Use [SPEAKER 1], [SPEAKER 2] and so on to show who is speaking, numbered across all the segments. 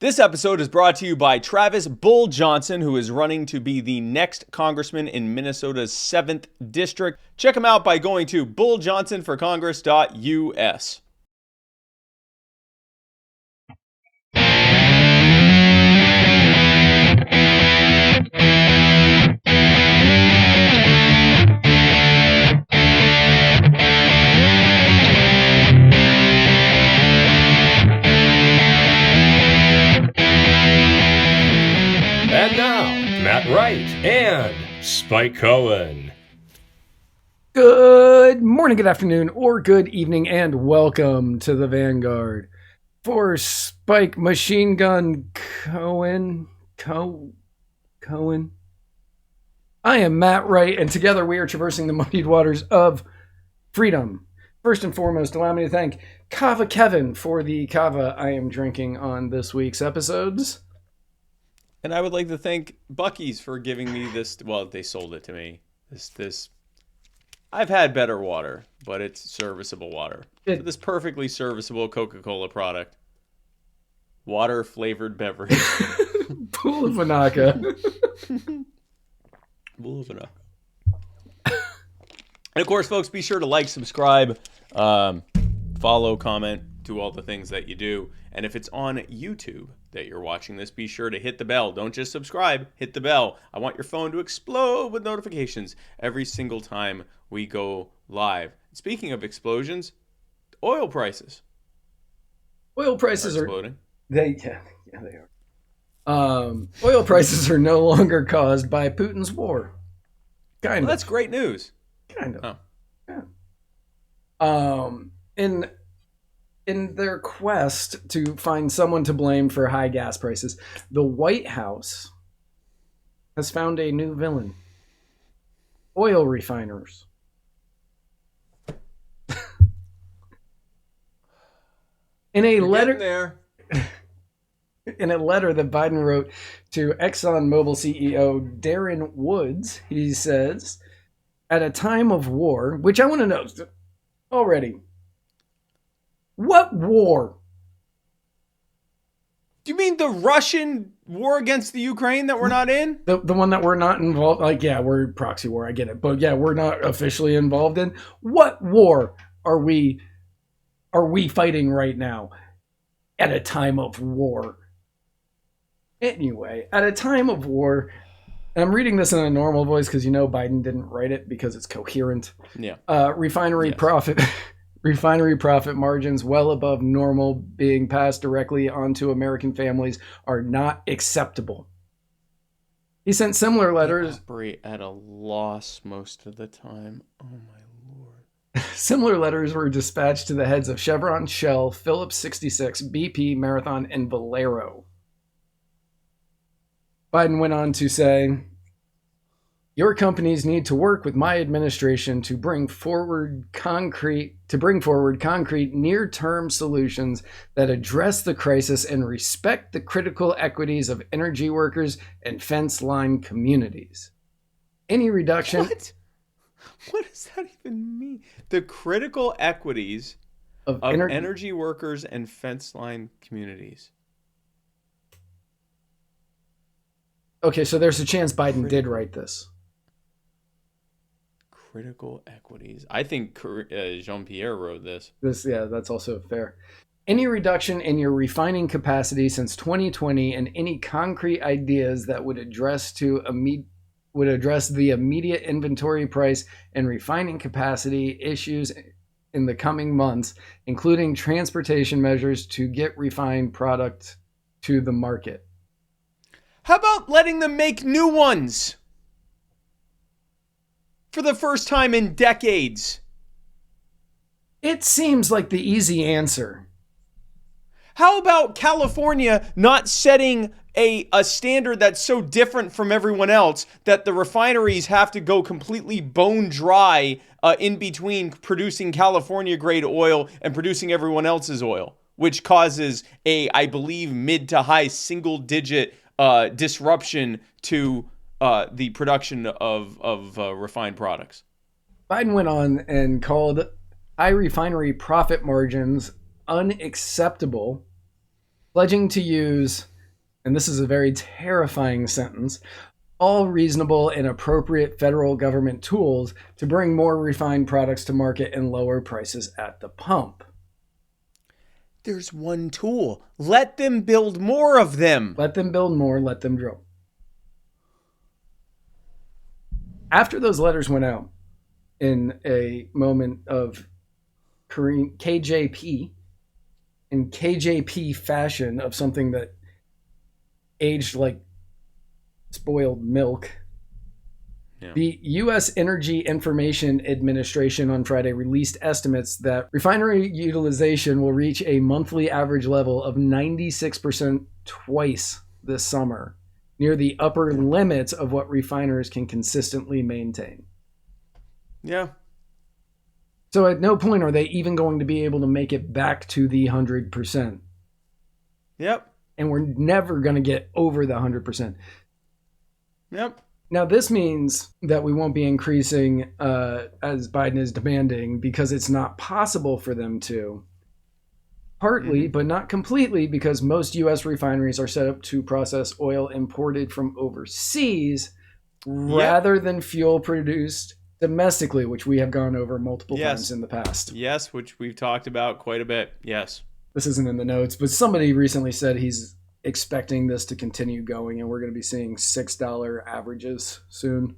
[SPEAKER 1] This episode is brought to you by Travis Bull Johnson, who is running to be the next congressman in Minnesota's 7th district. Check him out by going to bulljohnsonforcongress.us.
[SPEAKER 2] And now, Matt Wright and Spike Cohen.
[SPEAKER 3] Good morning, good afternoon, or good evening, and welcome to the Vanguard. For Spike Machine Gun Cohen, I am Matt Wright, and together we are traversing the muddied waters of freedom. First and foremost, allow me to thank Kava Kevin for the kava I am drinking on this week's episodes.
[SPEAKER 1] And I would like to thank Buc-ee's for giving me this. Well, they sold it to me. This. I've had better water, but it's serviceable water. For this perfectly serviceable Coca-Cola product. Water flavored beverage.
[SPEAKER 3] Pulavanaka.
[SPEAKER 1] Pulavanaka. And of course, folks, be sure to like, subscribe, follow, comment, do all the things that you do. And if it's on YouTube that you're watching this, be sure to hit the bell. Don't just subscribe, hit the bell. I want your phone to explode with notifications every single time we go live. Speaking of explosions, oil prices.
[SPEAKER 3] Oil prices are
[SPEAKER 1] exploding.
[SPEAKER 3] They are. Oil prices are no longer caused by Putin's war. Kind of.
[SPEAKER 1] That's great news.
[SPEAKER 3] Kind of.
[SPEAKER 1] Oh.
[SPEAKER 3] Yeah. In their quest to find someone to blame for high gas prices, the White House has found a new villain. Oil refiners. In a letter that Biden wrote to ExxonMobil CEO Darren Woods, he says, at a time of war, which I want to know already, what war?
[SPEAKER 1] Do you mean the Russian war against the Ukraine that we're not in?
[SPEAKER 3] The one that we're not involved, like, yeah, we're proxy war, I get it. But yeah, we're not officially involved in. What war are we fighting right now at a time of war? Anyway, at a time of war, and I'm reading this in a normal voice because Biden didn't write it because it's coherent.
[SPEAKER 1] Yeah.
[SPEAKER 3] Refinery profit margins well above normal being passed directly onto American families are not acceptable. He sent similar letters.
[SPEAKER 1] Operate at a loss most of the time. Oh my Lord.
[SPEAKER 3] Similar letters were dispatched to the heads of Chevron, Shell, Phillips 66, BP, Marathon, and Valero. Biden went on to say, your companies need to work with my administration to bring forward concrete near-term solutions that address the crisis and respect the critical equities of energy workers and fence line communities. Any reduction...
[SPEAKER 1] What does that even mean? The critical equities of energy workers and fence line communities.
[SPEAKER 3] Okay, so there's a chance Biden did write this.
[SPEAKER 1] Critical equities. I think Jean-Pierre wrote this.
[SPEAKER 3] Yeah, that's also fair. Any reduction in your refining capacity since 2020 and any concrete ideas that would address the immediate inventory price and refining capacity issues in the coming months, including transportation measures to get refined product to the market.
[SPEAKER 1] How about letting them make new ones? For the first time in decades.
[SPEAKER 3] It seems like the easy answer.
[SPEAKER 1] How about California not setting a standard that's so different from everyone else that the refineries have to go completely bone dry in between producing California grade oil and producing everyone else's oil, which causes I believe, mid to high single digit disruption to the production of refined products.
[SPEAKER 3] Biden went on and called high refinery profit margins unacceptable, pledging to use and this is a very terrifying sentence, all reasonable and appropriate federal government tools to bring more refined products to market and lower prices at the pump.
[SPEAKER 1] There's one tool. Let them build more of them.
[SPEAKER 3] Let them build more, let them drill. After those letters went out, in a moment of Korean KJP, in KJP fashion of something that aged like spoiled milk, the U.S. Energy Information Administration on Friday released estimates that refinery utilization will reach a monthly average level of 96% twice this summer, near the upper limits of what refiners can consistently maintain.
[SPEAKER 1] Yeah.
[SPEAKER 3] So at no point are they even going to be able to make it back to the 100%.
[SPEAKER 1] Yep.
[SPEAKER 3] And we're never going to get over the 100%.
[SPEAKER 1] Yep.
[SPEAKER 3] Now, this means that we won't be increasing as Biden is demanding because it's not possible for them to. Partly, but not completely, because most U.S. refineries are set up to process oil imported from overseas rather than fuel produced domestically, which we have gone over multiple times in the past.
[SPEAKER 1] Yes, which we've talked about quite a bit. Yes.
[SPEAKER 3] This isn't in the notes, but somebody recently said he's expecting this to continue going, and we're going to be seeing $6 averages soon.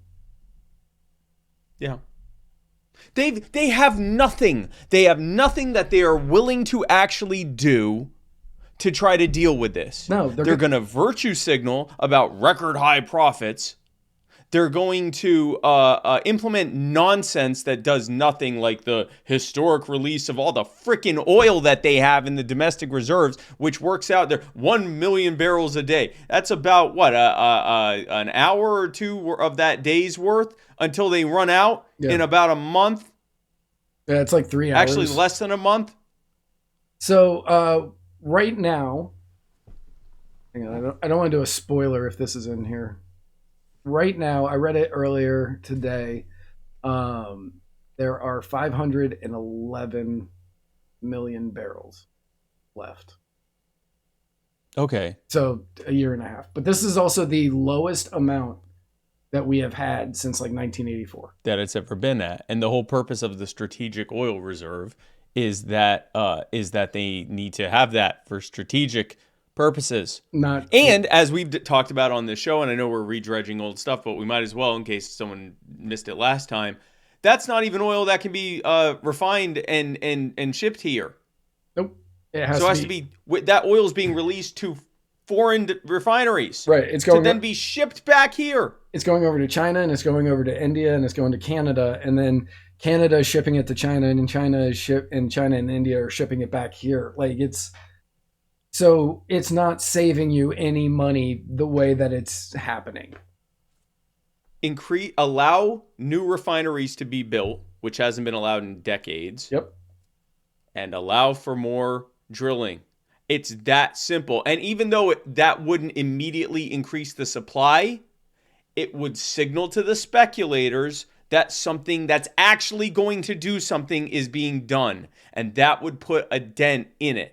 [SPEAKER 1] Yeah. They have nothing. They have nothing that they are willing to actually do to try to deal with this.
[SPEAKER 3] No,
[SPEAKER 1] they're going to virtue signal about record high profits. They're going to implement nonsense that does nothing, like the historic release of all the freaking oil that they have in the domestic reserves, which works out there 1 million barrels a day. That's about what an hour or two of that day's worth until they run out in about a month.
[SPEAKER 3] Yeah, it's like 3 hours.
[SPEAKER 1] Actually, less than a month.
[SPEAKER 3] So right now, hang on, I don't want to do a spoiler if this is in here. Right now, I read it earlier today. There are 511 million barrels left.
[SPEAKER 1] Okay.
[SPEAKER 3] So a year and a half. But this is also the lowest amount that we have had since like 1984.
[SPEAKER 1] That it's ever been at. And the whole purpose of the strategic oil reserve is that they need to have that for strategic purposes. And as we've talked about on this show, and I know we're redredging old stuff, but we might as well in case someone missed it last time, that's not even oil that can be refined and shipped here.
[SPEAKER 3] Nope.
[SPEAKER 1] It has to be that oil is being released to foreign refineries.
[SPEAKER 3] Right. It's going
[SPEAKER 1] to then be shipped back here.
[SPEAKER 3] It's going over to China, and it's going over to India, and it's going to Canada, and then Canada is shipping it to China, and China and India are shipping it back here. Like So it's not saving you any money the way that it's happening.
[SPEAKER 1] Allow new refineries to be built, which hasn't been allowed in decades.
[SPEAKER 3] Yep.
[SPEAKER 1] And allow for more drilling. It's that simple. And even though that wouldn't immediately increase the supply, it would signal to the speculators that something that's actually going to do something is being done. And that would put a dent in it.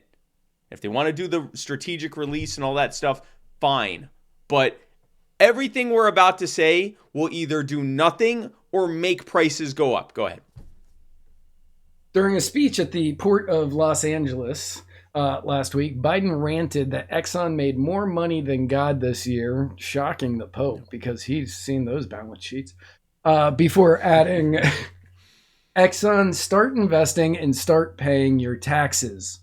[SPEAKER 1] If they want to do the strategic release and all that stuff, fine. But everything we're about to say will either do nothing or make prices go up. Go ahead.
[SPEAKER 3] During a speech at the Port of Los Angeles last week, Biden ranted that Exxon made more money than God this year, shocking the Pope because he's seen those balance sheets, before adding, Exxon, start investing and start paying your taxes.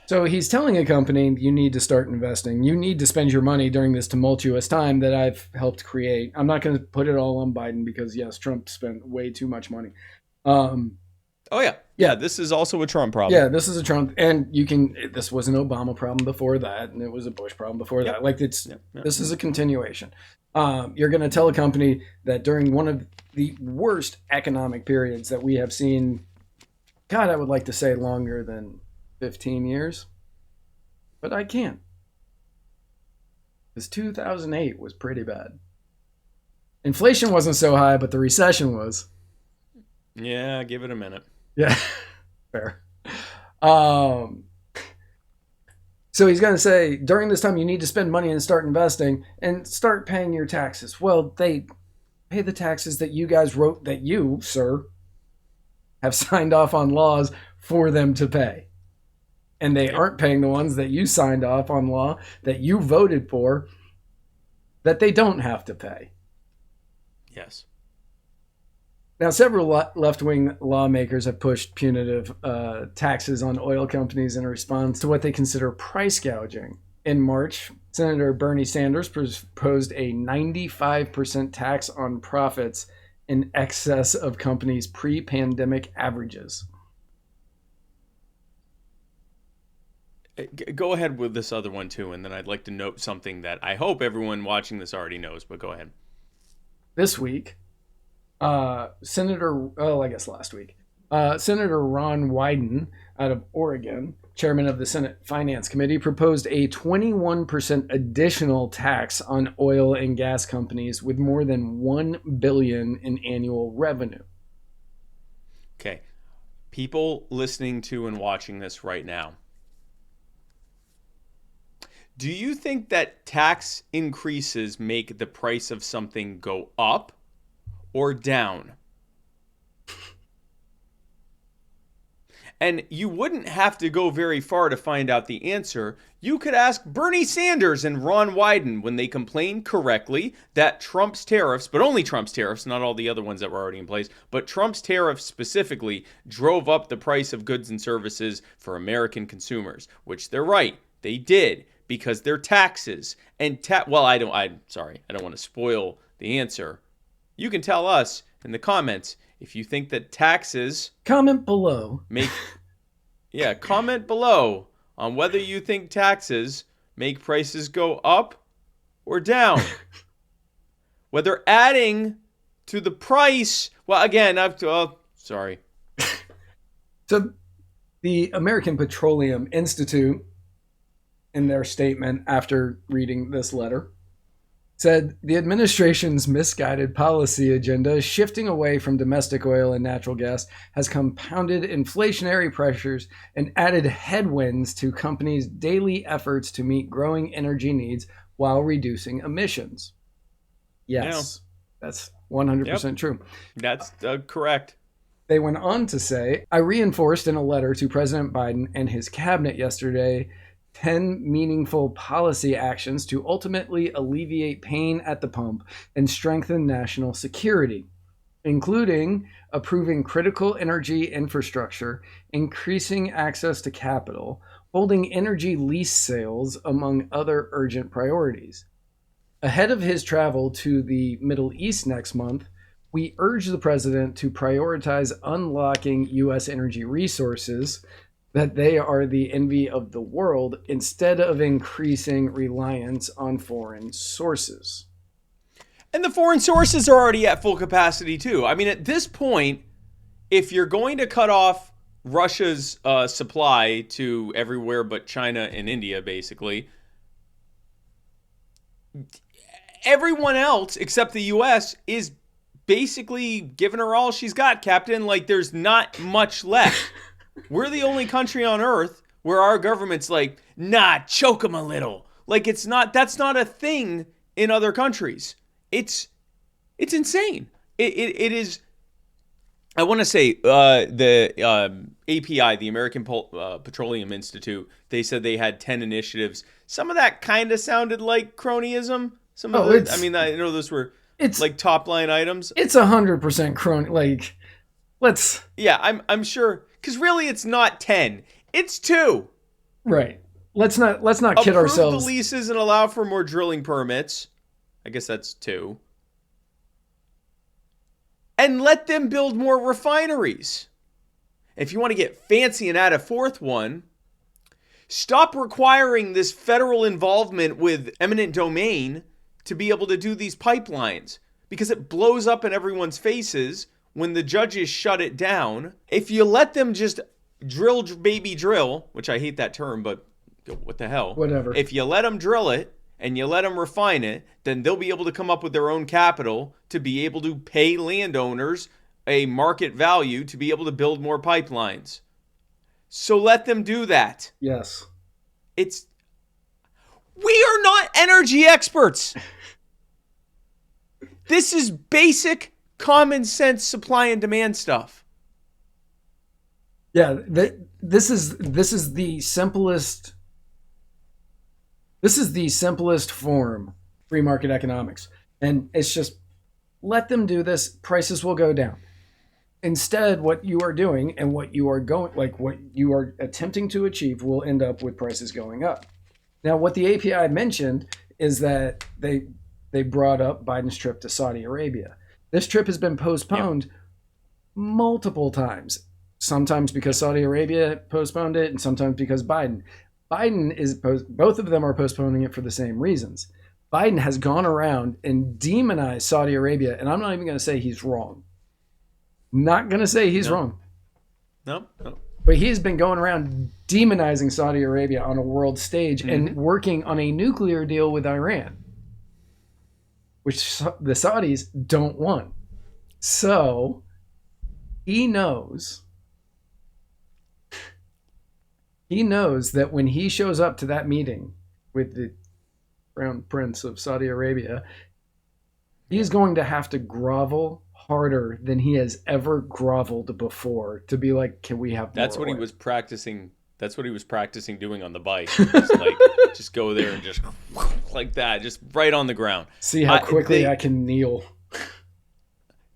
[SPEAKER 3] So he's telling a company, you need to start investing. You need to spend your money during this tumultuous time that I've helped create. I'm not going to put it all on Biden because, yes, Trump spent way too much money.
[SPEAKER 1] Oh, yeah. Yeah, this is also a Trump problem.
[SPEAKER 3] Yeah, this is a Trump. And this was an Obama problem before that, and it was a Bush problem before that. Like, this is a continuation. You're going to tell a company that during one of the worst economic periods that we have seen, God, I would like to say longer than 15 years, but I can't, because 2008 was pretty bad. Inflation wasn't so high, but the recession was.
[SPEAKER 1] Yeah, give it a minute.
[SPEAKER 3] Yeah, fair. So he's going to say, during this time, you need to spend money and start investing and start paying your taxes. Well, they pay the taxes that you guys wrote, that you, sir, have signed off on laws for them to pay. And they aren't paying the ones that you signed off on law that you voted for that they don't have to pay.
[SPEAKER 1] Yes.
[SPEAKER 3] Now, several left-wing lawmakers have pushed punitive taxes on oil companies in response to what they consider price gouging. In March, Senator Bernie Sanders proposed a 95% tax on profits in excess of companies' pre-pandemic averages.
[SPEAKER 1] Go ahead with this other one, too, and then I'd like to note something that I hope everyone watching this already knows, but go ahead.
[SPEAKER 3] This week, Senator Ron Wyden out of Oregon, chairman of the Senate Finance Committee, proposed a 21% additional tax on oil and gas companies with more than $1 billion in annual revenue.
[SPEAKER 1] Okay. People listening to and watching this right now, do you think that tax increases make the price of something go up or down? And you wouldn't have to go very far to find out the answer. You could ask Bernie Sanders and Ron Wyden when they complained correctly that Trump's tariffs, but only Trump's tariffs, not all the other ones that were already in place, but Trump's tariffs specifically drove up the price of goods and services for American consumers, which they're right. They did, because they're taxes. And I don't want to spoil the answer. You can tell us in the comments if you think that taxes
[SPEAKER 3] comment below
[SPEAKER 1] comment below on whether you think taxes make prices go up or down. Whether adding to the price, sorry.
[SPEAKER 3] So the American Petroleum Institute, in their statement after reading this letter, said the administration's misguided policy agenda shifting away from domestic oil and natural gas has compounded inflationary pressures and added headwinds to companies' daily efforts to meet growing energy needs while reducing emissions. Yes, that's 100% true.
[SPEAKER 1] That's correct.
[SPEAKER 3] They went on to say, I reinforced in a letter to President Biden and his cabinet yesterday 10 meaningful policy actions to ultimately alleviate pain at the pump and strengthen national security, including approving critical energy infrastructure, increasing access to capital, holding energy lease sales, among other urgent priorities. Ahead of his travel to the Middle East next month, we urge the president to prioritize unlocking U.S. energy resources, that they are the envy of the world, instead of increasing reliance on foreign sources.
[SPEAKER 1] And the foreign sources are already at full capacity too. I mean, at this point, if you're going to cut off Russia's supply to everywhere but China and India, basically, everyone else except the U.S. is basically giving her all she's got, Captain. Like, there's not much left. We're the only country on earth where our government's like, nah, choke them a little. Like, that's not a thing in other countries. It's insane. It is. I want to say the API, the American Petroleum Institute, they said they had 10 initiatives. Some of that kind of sounded like cronyism. I know those were like top line items.
[SPEAKER 3] It's 100% crony. Like, let's.
[SPEAKER 1] Yeah, I'm sure. Because really, it's not 10. It's 2.
[SPEAKER 3] Right. Let's not kid ourselves.
[SPEAKER 1] Approve the leases and allow for more drilling permits. I guess that's 2. And let them build more refineries. If you want to get fancy and add a 4th one, stop requiring this federal involvement with eminent domain to be able to do these pipelines. Because it blows up in everyone's faces when the judges shut it down. If you let them just drill, which I hate that term, but what the hell?
[SPEAKER 3] Whatever.
[SPEAKER 1] If you let them drill it and you let them refine it, then they'll be able to come up with their own capital to be able to pay landowners a market value to be able to build more pipelines. So let them do that.
[SPEAKER 3] Yes.
[SPEAKER 1] We are not energy experts. This is basic common sense supply and demand stuff.
[SPEAKER 3] Yeah, this is the simplest. This is the simplest form free market economics, and it's just let them do this. Prices will go down. Instead, what you are doing and what you are attempting to achieve will end up with prices going up. Now, what the API mentioned is that they brought up Biden's trip to Saudi Arabia. This trip has been postponed multiple times. Sometimes because Saudi Arabia postponed it, and sometimes because Biden. Both of them are postponing it for the same reasons. Biden has gone around and demonized Saudi Arabia, and I'm not even going to say he's wrong. Not going to say he's wrong.
[SPEAKER 1] No.
[SPEAKER 3] But he's been going around demonizing Saudi Arabia on a world stage and working on a nuclear deal with Iran, which the Saudis don't want. So he knows that when he shows up to that meeting with the Crown Prince of Saudi Arabia, he's going to have to grovel harder than he has ever groveled before to be like, can we have more
[SPEAKER 1] That's what he
[SPEAKER 3] oil?
[SPEAKER 1] was practicing. That's what he was practicing doing on the bike. Just go there and just like that, just right on the ground.
[SPEAKER 3] See how quickly I can kneel.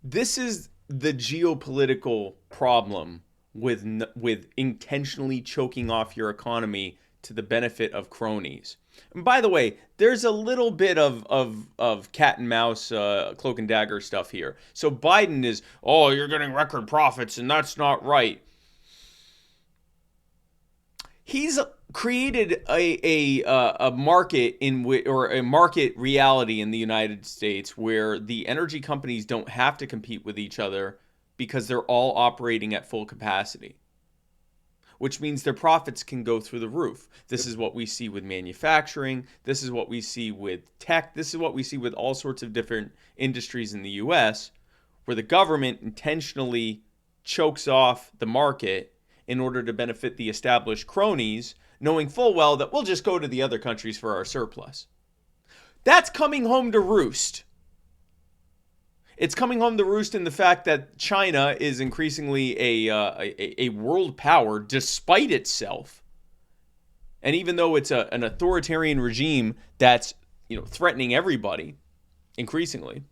[SPEAKER 1] This is the geopolitical problem with intentionally choking off your economy to the benefit of cronies. And by the way, there's a little bit of cat and mouse, cloak and dagger stuff here. So Biden is, you're getting record profits, and that's not right. He's created a market or a market reality in the United States where the energy companies don't have to compete with each other because they're all operating at full capacity, which means their profits can go through the roof. This is what we see with manufacturing. This is what we see with tech. This is what we see with all sorts of different industries in the US, where the government intentionally chokes off the market in order to benefit the established cronies, knowing full well that we'll just go to the other countries for our surplus. That's coming home to roost. It's coming home to roost in the fact that China is increasingly a world power despite itself. And even though it's an authoritarian regime that's threatening everybody increasingly.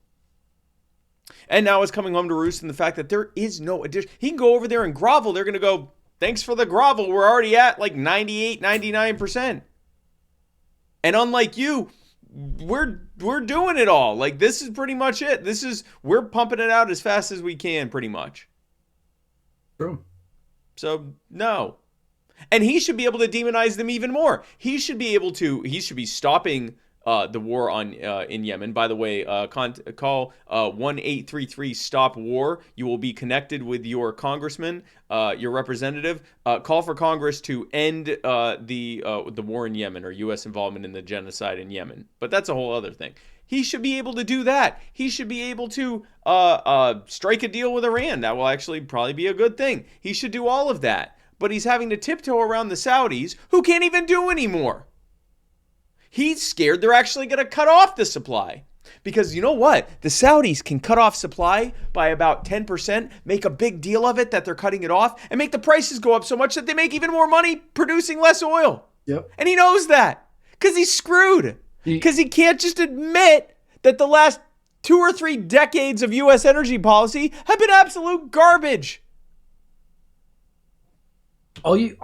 [SPEAKER 1] And now it's coming home to roost in the fact that there is no addition. He can go over there and grovel. They're going to go, thanks for the grovel. We're already at like 98, 99%. And unlike you, we're doing it all. Like, this is pretty much it. We're pumping it out as fast as we can, pretty much.
[SPEAKER 3] True.
[SPEAKER 1] So, no. And he should be able to demonize them even more. He should be stopping the war in Yemen. By the way, call 1-833-STOP-WAR. You will be connected with your congressman, your representative. Call for Congress to end the war in Yemen, or U.S. involvement in the genocide in Yemen. But that's a whole other thing. He should be able to do that. He should be able to strike a deal with Iran. That will actually probably be a good thing. He should do all of that. But he's having to tiptoe around the Saudis, who can't even do anymore. He's scared they're actually going to cut off the supply. Because you know what? The Saudis can cut off supply by about 10%, make a big deal of it that they're cutting it off, and make the prices go up so much that they make even more money producing less oil.
[SPEAKER 3] Yep.
[SPEAKER 1] And he knows that because he's screwed. Because he can't just admit that the last 2 or 3 decades of U.S. energy policy have been absolute garbage.
[SPEAKER 3] All you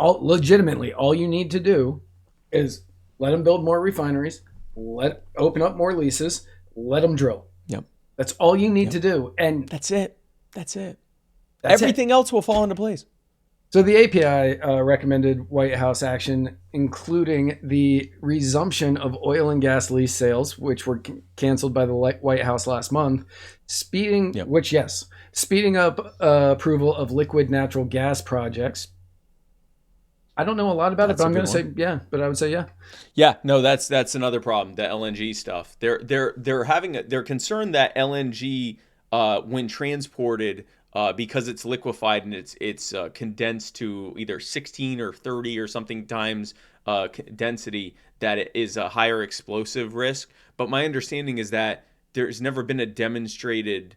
[SPEAKER 3] need to do is let them build more refineries, open up more leases, let them drill.
[SPEAKER 1] Yep.
[SPEAKER 3] That's all you need to do. And
[SPEAKER 1] That's it. Everything else will fall into place.
[SPEAKER 3] So the API recommended White House action, including the resumption of oil and gas lease sales, which were canceled by the White House last month, speeding up approval of liquid natural gas projects. I don't know a lot about it, but I'm going to say yeah. But I would say yeah.
[SPEAKER 1] Yeah, no, that's another problem. The LNG stuff. They're concerned that LNG, when transported because it's liquefied and it's condensed to either 16 or 30 or something times density, that it is a higher explosive risk. But my understanding is that there's never been a demonstrated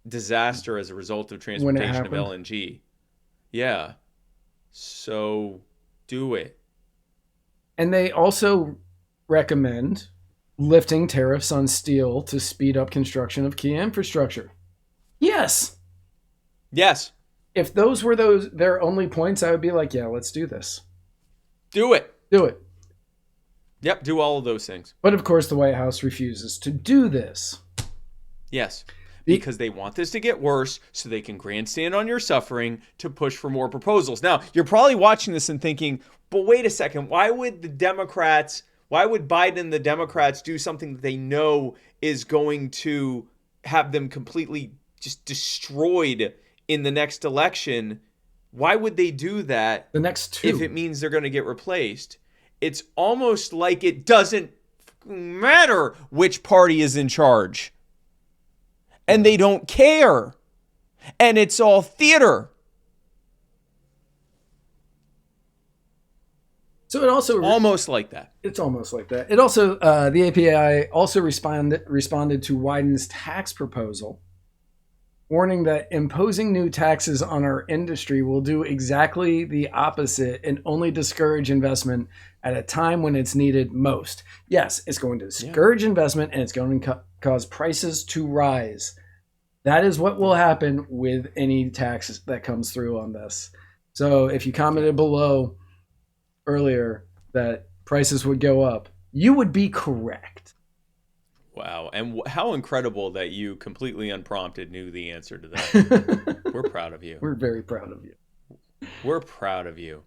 [SPEAKER 1] disaster as a result of transportation of LNG. Yeah. So do it.
[SPEAKER 3] And they also recommend lifting tariffs on steel to speed up construction of key infrastructure. Yes.
[SPEAKER 1] Yes.
[SPEAKER 3] If those were their only points, I would be like, yeah, let's do this.
[SPEAKER 1] Do it.
[SPEAKER 3] Do it.
[SPEAKER 1] Yep, do all of those things.
[SPEAKER 3] But of course, the White House refuses to do this.
[SPEAKER 1] Yes. Because they want this to get worse so they can grandstand on your suffering to push for more proposals. Now, you're probably watching this and thinking, but wait a second, why would Biden and the Democrats do something that they know is going to have them completely just destroyed in the next election? Why would they do that?
[SPEAKER 3] The next two.
[SPEAKER 1] If it means they're going to get replaced. It's almost like it doesn't matter which party is in charge. And they don't care. And it's all theater.
[SPEAKER 3] So it also
[SPEAKER 1] almost like that.
[SPEAKER 3] It's almost like that. It also the API also responded to Wyden's tax proposal, warning that imposing new taxes on our industry will do exactly the opposite and only discourage investment at a time when it's needed most. Yes, it's going to discourage investment and it's going to cause prices to rise. That is what will happen with any tax that comes through on this. So if you commented below earlier that prices would go up, you would be correct.
[SPEAKER 1] Wow. And how incredible that you completely unprompted knew the answer to that. We're proud of you.
[SPEAKER 3] We're very proud of you.
[SPEAKER 1] We're proud of you.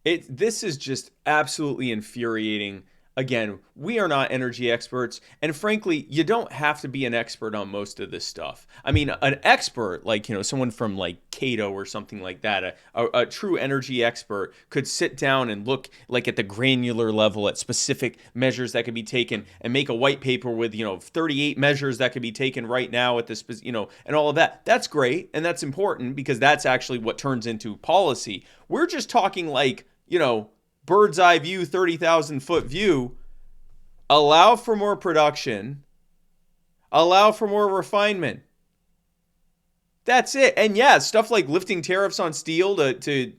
[SPEAKER 1] This is just absolutely infuriating. Again, we are not energy experts. And frankly, you don't have to be an expert on most of this stuff. I mean, an expert, like, someone from like Cato or something like that, a true energy expert could sit down and look like at the granular level at specific measures that could be taken and make a white paper with, 38 measures that could be taken right now at this, and all of that. That's great. And that's important because that's actually what turns into policy. We're just talking like, bird's eye view, 30,000 foot view. Allow for more production. Allow for more refinement. That's it. And yeah, stuff like lifting tariffs on steel to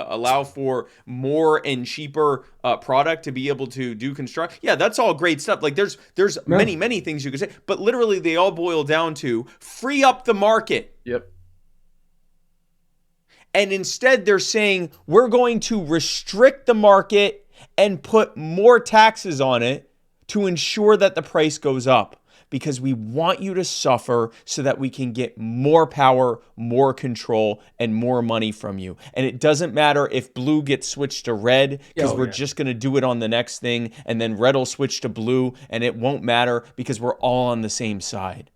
[SPEAKER 1] allow for more and cheaper product to be able to do construct. Yeah, that's all great stuff. Like there's many things you could say, but literally they all boil down to free up the market.
[SPEAKER 3] Yep.
[SPEAKER 1] And instead they're saying we're going to restrict the market and put more taxes on it to ensure that the price goes up because we want you to suffer so that we can get more power, more control, and more money from you. And it doesn't matter if blue gets switched to red because we're just going to do it on the next thing and then red will switch to blue and it won't matter because we're all on the same side.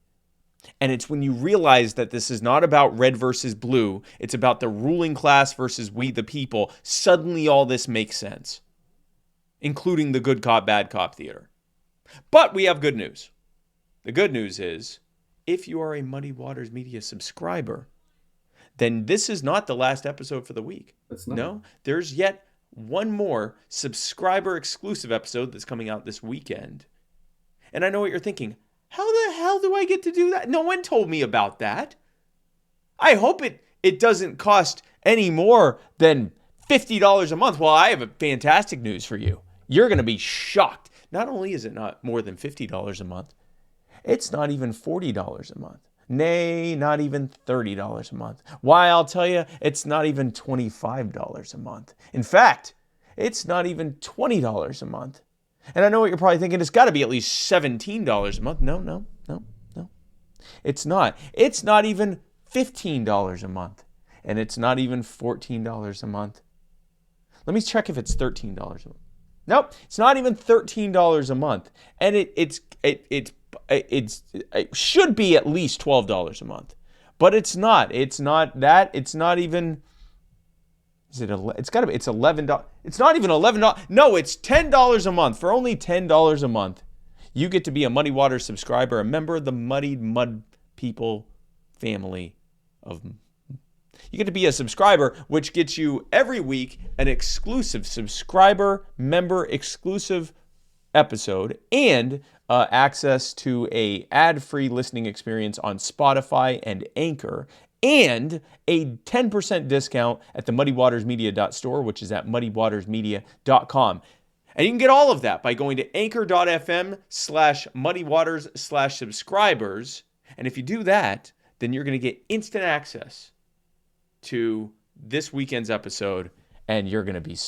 [SPEAKER 1] And it's when you realize that this is not about red versus blue, it's about the ruling class versus we the people, suddenly all this makes sense, including the good cop, bad cop theater. But we have good news. The good news is, if you are a Muddy Waters Media subscriber, then this is not the last episode for the week.
[SPEAKER 3] It's not.
[SPEAKER 1] No, there's yet one more subscriber exclusive episode that's coming out this weekend. And I know what you're thinking. How the hell do I get to do that? No one told me about that. I hope it doesn't cost any more than $50 a month. Well, I have a fantastic news for you. You're going to be shocked. Not only is it not more than $50 a month, it's not even $40 a month. Nay, not even $30 a month. Why, I'll tell you, it's not even $25 a month. In fact, it's not even $20 a month. And I know what you're probably thinking. It's got to be at least $17 a month. No. It's not. It's not even $15 a month. And it's not even $14 a month. Let me check if it's $13 a month. Nope, it's not even $13 a month. And it should be at least $12 a month. But it's not. It's not that. It's not even... It's $11. It's not even $11. No, it's $10 a month. For only $10 a month, you get to be a Muddy Waters subscriber, a member of the Muddied Mud People family, you get to be a subscriber, which gets you every week an exclusive subscriber member exclusive episode and access to a ad-free listening experience on Spotify and Anchor, and a 10% discount at the muddywatersmedia.store, which is at muddywatersmedia.com. And you can get all of that by going to anchor.fm/muddywaters/subscribers. And if you do that, then you're going to get instant access to this weekend's episode, and you're going to be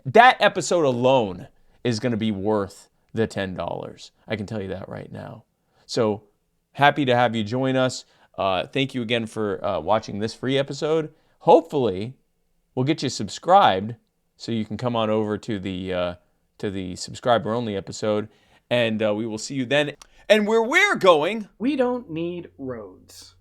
[SPEAKER 1] that episode alone is going to be worth the $10. I can tell you that right now. So happy to have you join us. Thank you again for watching this free episode. Hopefully, we'll get you subscribed so you can come on over to the subscriber-only episode, and we will see you then. And where we're going,
[SPEAKER 3] we don't need roads.